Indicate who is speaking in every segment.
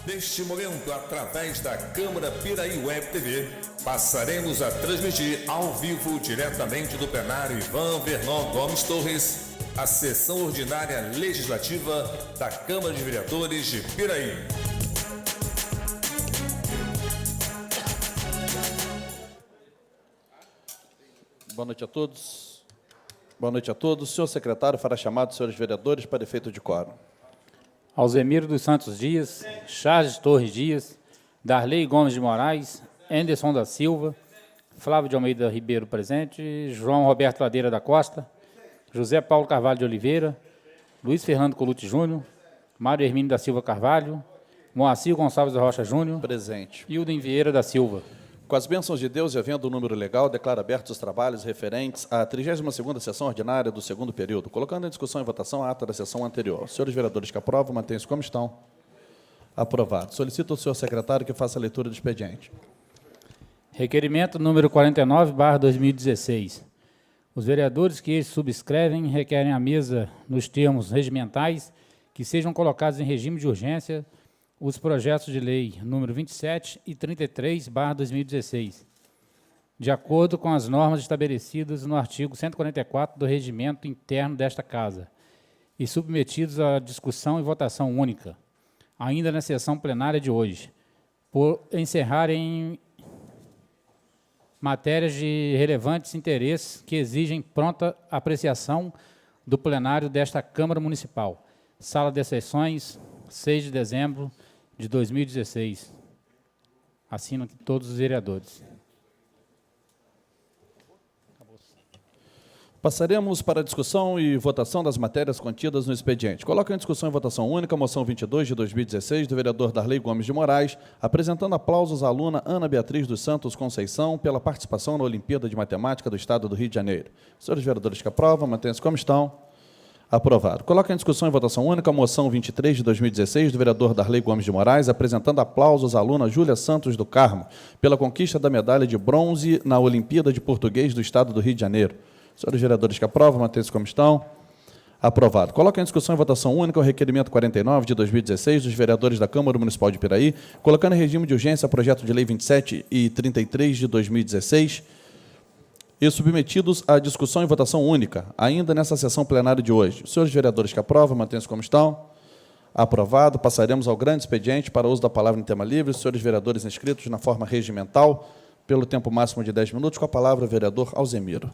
Speaker 1: Neste momento, através da Câmara Piraí Web TV, passaremos a transmitir ao vivo, diretamente do plenário Ivan Vernon Gomes Torres, a sessão ordinária legislativa da Câmara de Vereadores de Piraí.
Speaker 2: Boa noite a todos. Boa noite a todos. O senhor secretário fará chamado dos senhores vereadores para efeito de quórum.
Speaker 3: Alzemiro dos Santos Dias, Charles Torres Dias, Darley Gomes de Moraes, Anderson da Silva, Flávio de Almeida Ribeiro presente, João Roberto Ladeira da Costa, José Paulo Carvalho de Oliveira, Luiz Fernando Colucci Júnior, Mário Hermínio da Silva Carvalho, Moacir Gonçalves da Rocha Júnior,
Speaker 2: presente.
Speaker 3: Hilden Vieira da Silva.
Speaker 2: Com as bênçãos de Deus e havendo o número legal, declaro abertos os trabalhos referentes à 32ª sessão ordinária do segundo período, colocando em discussão e votação a ata da sessão anterior. Senhores vereadores que aprovam, mantêm-se como estão. Aprovado. Solicito ao senhor secretário que faça a leitura do expediente.
Speaker 3: Requerimento número 49/2016. Os vereadores que subscrevem requerem à mesa, nos termos regimentais, que sejam colocados em regime de urgência os projetos de lei número 27 e 33/2016, de acordo com as normas estabelecidas no artigo 144 do Regimento Interno desta Casa, e submetidos à discussão e votação única, ainda na sessão plenária de hoje, por encerrarem matérias de relevantes interesses que exigem pronta apreciação do plenário desta Câmara Municipal. Sala de sessões, 6 de dezembro de 2016. Assinam todos os vereadores.
Speaker 2: Passaremos para a discussão e votação das matérias contidas no expediente. Coloco em discussão e votação única a moção 22 de 2016 do vereador Darley Gomes de Moraes, apresentando aplausos à aluna Ana Beatriz dos Santos Conceição pela participação na Olimpíada de Matemática do Estado do Rio de Janeiro. Senhores vereadores que aprovam, mantenham-se como estão. Aprovado. Coloca em discussão e votação única a moção 23 de 2016 do vereador Darley Gomes de Moraes, apresentando aplausos à aluna Júlia Santos do Carmo pela conquista da medalha de bronze na Olimpíada de Português do Estado do Rio de Janeiro. Senhores vereadores que aprovam, mantêm-se como estão. Aprovado. Coloca em discussão e votação única o requerimento 49 de 2016 dos vereadores da Câmara Municipal de Piraí, colocando em regime de urgência o projeto de lei 27 e 33 de 2016, e submetidos à discussão e votação única, ainda nessa sessão plenária de hoje. Os senhores vereadores que aprovam, mantêm-se como estão. Aprovado. Passaremos ao grande expediente para uso da palavra em tema livre. Os senhores vereadores inscritos na forma regimental, pelo tempo máximo de 10 minutos, com a palavra o vereador Alzemiro.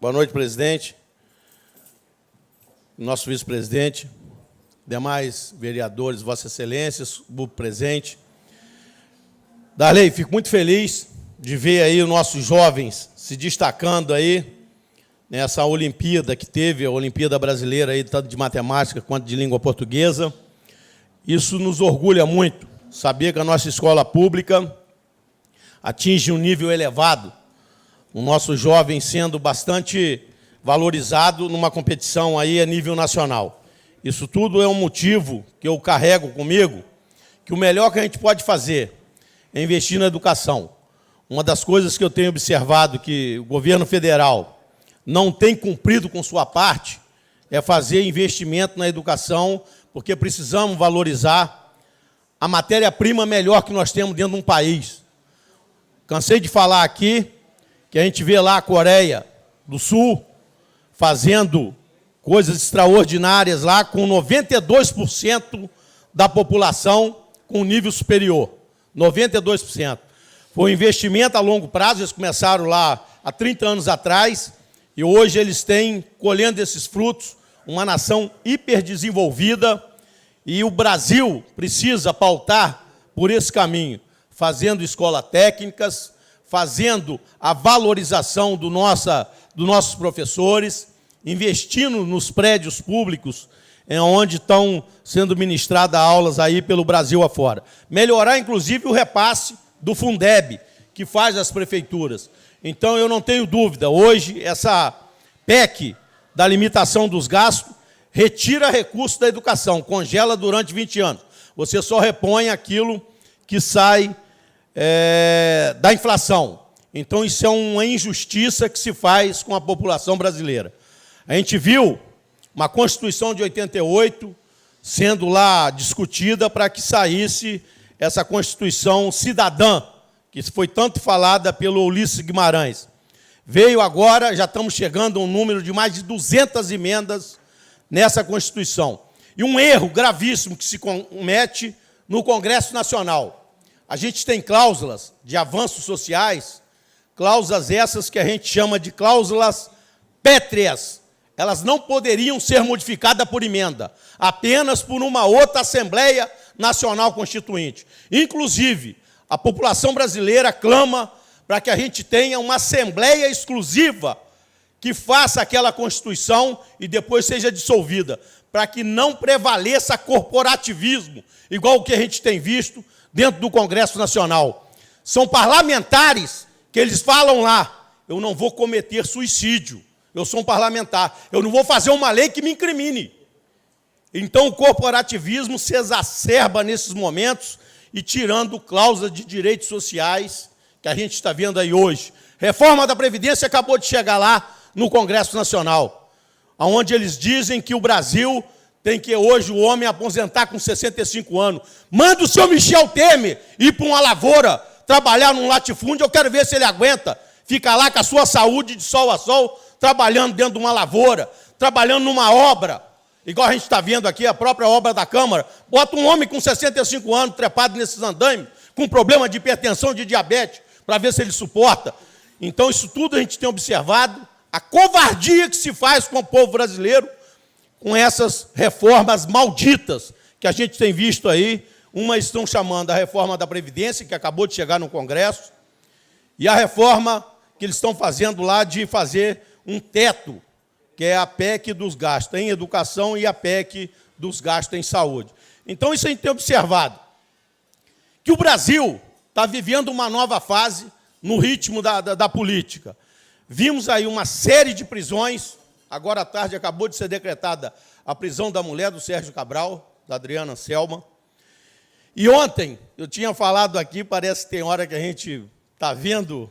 Speaker 4: Boa noite, presidente. Nosso vice-presidente, demais vereadores, Vossa Excelência, grupo presente. Darley, fico muito feliz de ver aí os nossos jovens se destacando aí nessa Olimpíada que teve, a Olimpíada Brasileira, aí, tanto de matemática quanto de língua portuguesa. Isso nos orgulha muito, saber que a nossa escola pública atinge um nível elevado, o nosso jovem sendo bastante valorizado numa competição aí a nível nacional. Isso tudo é um motivo que eu carrego comigo, que o melhor que a gente pode fazer é investir na educação. Uma das coisas que eu tenho observado que o governo federal não tem cumprido com sua parte é fazer investimento na educação, porque precisamos valorizar a matéria-prima melhor que nós temos dentro de um país. Cansei de falar aqui que a gente vê lá a Coreia do Sul fazendo coisas extraordinárias lá, com 92% da população com nível superior. 92%. Foi um investimento a longo prazo, eles começaram lá há 30 anos atrás, e hoje eles têm, colhendo esses frutos, uma nação hiperdesenvolvida, e o Brasil precisa pautar por esse caminho, fazendo escolas técnicas, fazendo a valorização dos nossos professores, investindo nos prédios públicos, onde estão sendo ministradas aulas aí pelo Brasil afora. Melhorar, inclusive, o repasse do Fundeb, que faz as prefeituras. Então, eu não tenho dúvida, hoje, essa PEC da limitação dos gastos retira recursos da educação, congela durante 20 anos. Você só repõe aquilo que sai da inflação. Então, isso é uma injustiça que se faz com a população brasileira. A gente viu uma Constituição de 88 sendo lá discutida para que saísse essa Constituição cidadã, que foi tanto falada pelo Ulisses Guimarães. Veio agora, já estamos chegando a um número de mais de 200 emendas nessa Constituição. E um erro gravíssimo que se comete no Congresso Nacional. A gente tem cláusulas de avanços sociais, cláusulas essas que a gente chama de cláusulas pétreas. Elas não poderiam ser modificadas por emenda, apenas por uma outra Assembleia Nacional Constituinte. Inclusive, a população brasileira clama para que a gente tenha uma Assembleia exclusiva que faça aquela Constituição e depois seja dissolvida, para que não prevaleça corporativismo, igual o que a gente tem visto dentro do Congresso Nacional. São parlamentares que eles falam lá, eu não vou cometer suicídio, eu sou um parlamentar, eu não vou fazer uma lei que me incrimine. Então o corporativismo se exacerba nesses momentos e tirando cláusulas de direitos sociais que a gente está vendo aí hoje. Reforma da Previdência acabou de chegar lá no Congresso Nacional, onde eles dizem que o Brasil tem que hoje o homem aposentar com 65 anos. Manda o senhor Michel Temer ir para uma lavoura, trabalhar num latifúndio, eu quero ver se ele aguenta. Fica lá com a sua saúde de sol a sol, trabalhando dentro de uma lavoura, trabalhando numa obra, igual a gente está vendo aqui, a própria obra da Câmara. Bota um homem com 65 anos, trepado nesses andaimes, com problema de hipertensão, de diabetes, para ver se ele suporta. Então, isso tudo a gente tem observado, a covardia que se faz com o povo brasileiro, com essas reformas malditas que a gente tem visto aí. Uma estão chamando a reforma da Previdência, que acabou de chegar no Congresso, e a reforma que eles estão fazendo lá de fazer um teto, que é a PEC dos gastos em educação e a PEC dos gastos em saúde. Então, isso a gente tem observado, que o Brasil está vivendo uma nova fase no ritmo da política. Vimos aí uma série de prisões, agora à tarde acabou de ser decretada a prisão da mulher do Sérgio Cabral, da Adriana Selma. E ontem, eu tinha falado aqui, parece que tem hora que a gente está vendo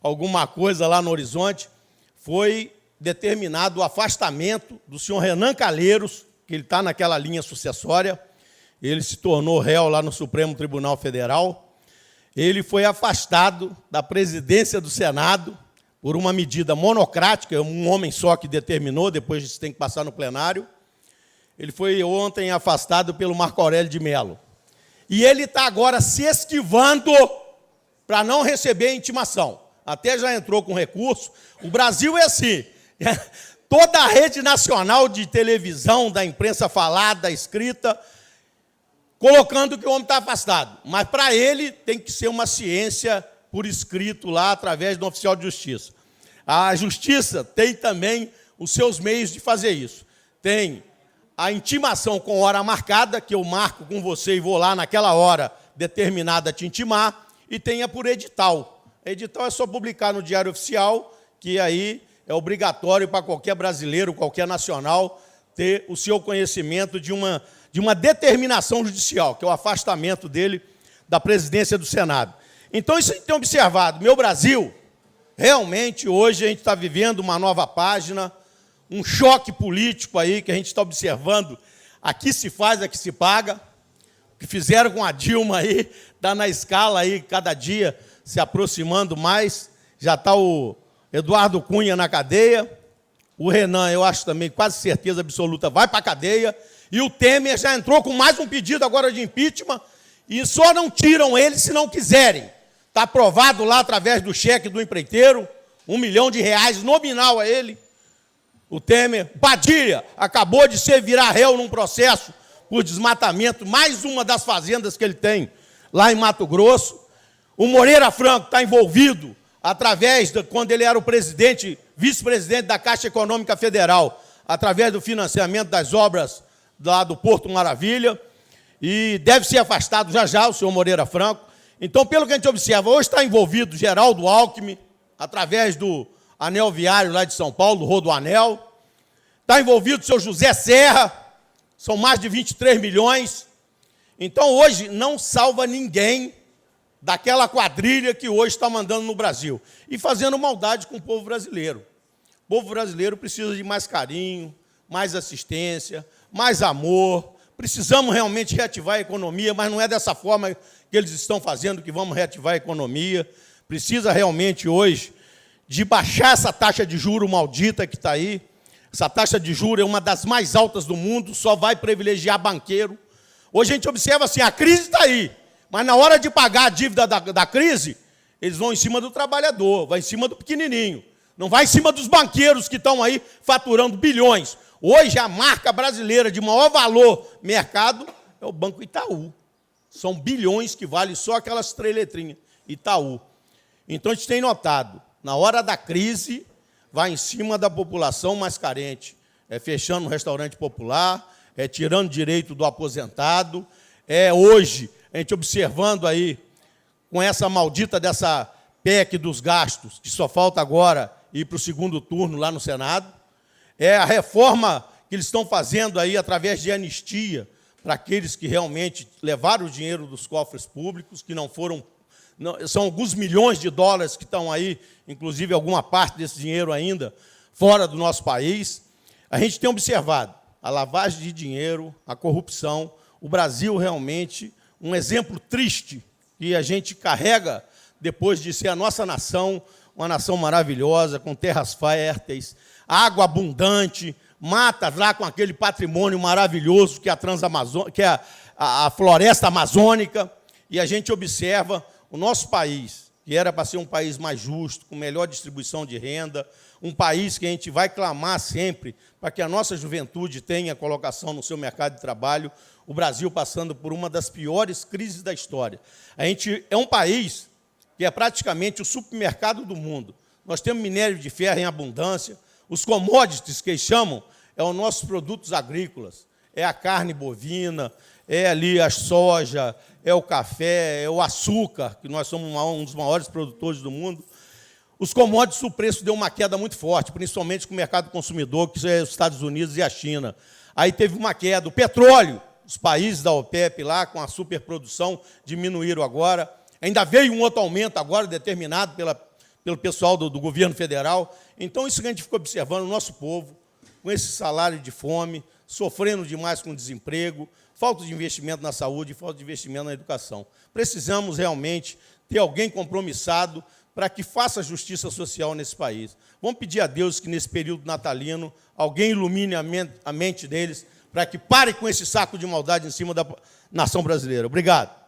Speaker 4: alguma coisa lá no horizonte, foi determinado o afastamento do senhor Renan Calheiros, que ele está naquela linha sucessória, ele se tornou réu lá no Supremo Tribunal Federal, ele foi afastado da presidência do Senado por uma medida monocrática, um homem só que determinou, depois isso tem que passar no plenário. Ele foi ontem afastado pelo Marco Aurélio de Mello. E ele está agora se esquivando para não receber intimação. Até já entrou com recurso. O Brasil é assim. Toda a rede nacional de televisão, da imprensa falada, escrita, colocando que o homem está afastado. Mas, para ele, tem que ser uma ciência por escrito lá, através do oficial de justiça. A justiça tem também os seus meios de fazer isso. Tem a intimação com hora marcada, que eu marco com você e vou lá naquela hora determinada te intimar, e tem a por edital. Edital é só publicar no Diário Oficial, que aí é obrigatório para qualquer brasileiro, qualquer nacional, ter o seu conhecimento de uma determinação judicial, que é o afastamento dele da presidência do Senado. Então, isso a gente tem observado. Meu Brasil, realmente, hoje a gente está vivendo uma nova página, um choque político aí que a gente está observando. Aqui se faz, aqui se paga. O que fizeram com a Dilma aí, está na escala aí, cada dia se aproximando mais. Já está o Eduardo Cunha na cadeia. O Renan, eu acho também, quase certeza absoluta, vai para a cadeia. E o Temer já entrou com mais um pedido agora de impeachment. E só não tiram ele se não quiserem. Está aprovado lá através do cheque do empreiteiro, R$1 milhão nominal a ele. O Temer, Padilha, acabou de virar réu num processo por desmatamento, mais uma das fazendas que ele tem lá em Mato Grosso. O Moreira Franco está envolvido através, quando ele era o presidente, vice-presidente da Caixa Econômica Federal, através do financiamento das obras lá do Porto Maravilha, e deve ser afastado já o senhor Moreira Franco. Então, pelo que a gente observa, hoje está envolvido Geraldo Alckmin, através do anel viário lá de São Paulo, do Rodoanel. Está envolvido o senhor José Serra, são mais de 23 milhões. Então, hoje, não salva ninguém daquela quadrilha que hoje está mandando no Brasil e fazendo maldade com o povo brasileiro. O povo brasileiro precisa de mais carinho, mais assistência, mais amor. Precisamos realmente reativar a economia, mas não é dessa forma que eles estão fazendo que vamos reativar a economia. Precisa realmente hoje de baixar essa taxa de juro maldita que está aí. Essa taxa de juros é uma das mais altas do mundo, só vai privilegiar banqueiro. Hoje a gente observa assim, a crise está aí, mas na hora de pagar a dívida da crise, eles vão em cima do trabalhador, vai em cima do pequenininho. Não vai em cima dos banqueiros que estão aí faturando bilhões. Hoje a marca brasileira de maior valor mercado é o Banco Itaú. São bilhões que vale só aquelas 3 letrinhas, Itaú. Então a gente tem notado, na hora da crise, vai em cima da população mais carente. É fechando um restaurante popular, é tirando direito do aposentado, é hoje, a gente observando aí, com essa maldita dessa PEC dos gastos, que só falta agora ir para o segundo turno lá no Senado, é a reforma que eles estão fazendo aí através de anistia para aqueles que realmente levaram o dinheiro dos cofres públicos, que não foram... são alguns milhões de dólares que estão aí, inclusive alguma parte desse dinheiro ainda, fora do nosso país. A gente tem observado a lavagem de dinheiro, a corrupção, o Brasil realmente um exemplo triste que a gente carrega depois de ser a nossa nação, uma nação maravilhosa, com terras férteis, água abundante, matas lá com aquele patrimônio maravilhoso que é a floresta amazônica, e a gente observa o nosso país, que era para ser um país mais justo, com melhor distribuição de renda, um país que a gente vai clamar sempre para que a nossa juventude tenha colocação no seu mercado de trabalho, o Brasil passando por uma das piores crises da história. A gente é um país que é praticamente o supermercado do mundo. Nós temos minério de ferro em abundância, os commodities que eles chamam é os nossos produtos agrícolas, é a carne bovina, é ali a soja, é o café, é o açúcar, que nós somos um dos maiores produtores do mundo. Os commodities, o preço deu uma queda muito forte, principalmente com o mercado consumidor, que é os Estados Unidos e a China. Aí teve uma queda. O petróleo, os países da OPEP lá, com a superprodução, diminuíram agora. Ainda veio um outro aumento agora, determinado pelo pessoal do governo federal. Então, isso que a gente ficou observando, o nosso povo, com esse salário de fome, sofrendo demais com desemprego, falta de investimento na saúde, falta de investimento na educação. Precisamos realmente ter alguém compromissado para que faça justiça social nesse país. Vamos pedir a Deus que, nesse período natalino, alguém ilumine a mente deles para que pare com esse saco de maldade em cima da nação brasileira. Obrigado.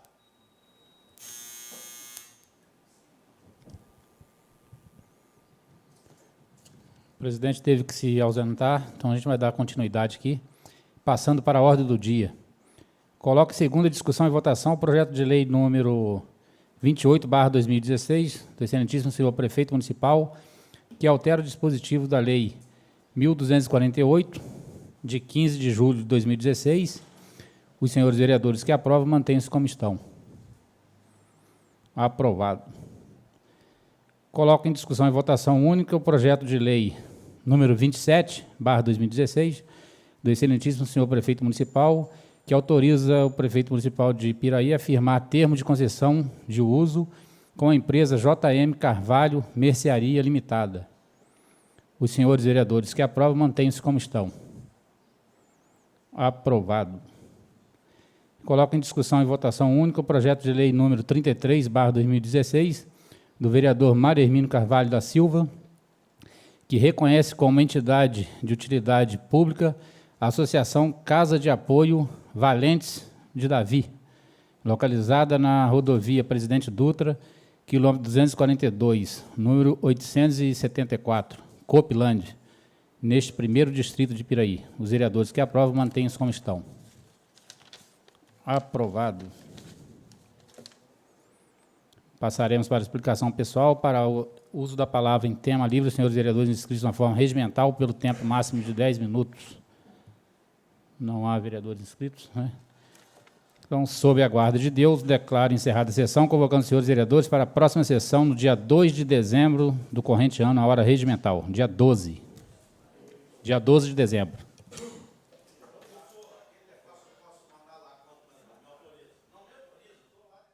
Speaker 3: O presidente teve que se ausentar, então a gente vai dar continuidade aqui. Passando para a ordem do dia. Coloque em segunda discussão e votação o projeto de lei número 28/2016, do excelentíssimo senhor prefeito municipal, que altera o dispositivo da lei 1248, de 15 de julho de 2016. Os senhores vereadores que aprovam, mantenham-se como estão. Aprovado. Coloco em discussão e votação única o projeto de lei número 27/2016, do excelentíssimo senhor prefeito municipal, que autoriza o prefeito municipal de Piraí a firmar termo de concessão de uso com a empresa JM Carvalho Mercearia Limitada. Os senhores vereadores que aprovam, mantenham-se como estão. Aprovado. Coloco em discussão e votação única o projeto de lei número 33/2016, do vereador Mário Hermínio Carvalho da Silva, que reconhece como entidade de utilidade pública a Associação Casa de Apoio Valentes de Davi, localizada na rodovia Presidente Dutra, quilômetro 242, número 874, Copilândia, neste 1º distrito de Piraí. Os vereadores que aprovam, mantenham-se como estão. Aprovado. Passaremos para a explicação pessoal. Para o uso da palavra em tema livre, os senhores vereadores inscritos na forma regimental pelo tempo máximo de 10 minutos. Não há vereadores inscritos, né? Então, sob a guarda de Deus, declaro encerrada a sessão, convocando os senhores vereadores para a próxima sessão, no dia 2 de dezembro do corrente ano, a hora regimental, dia 12. Dia 12 de dezembro.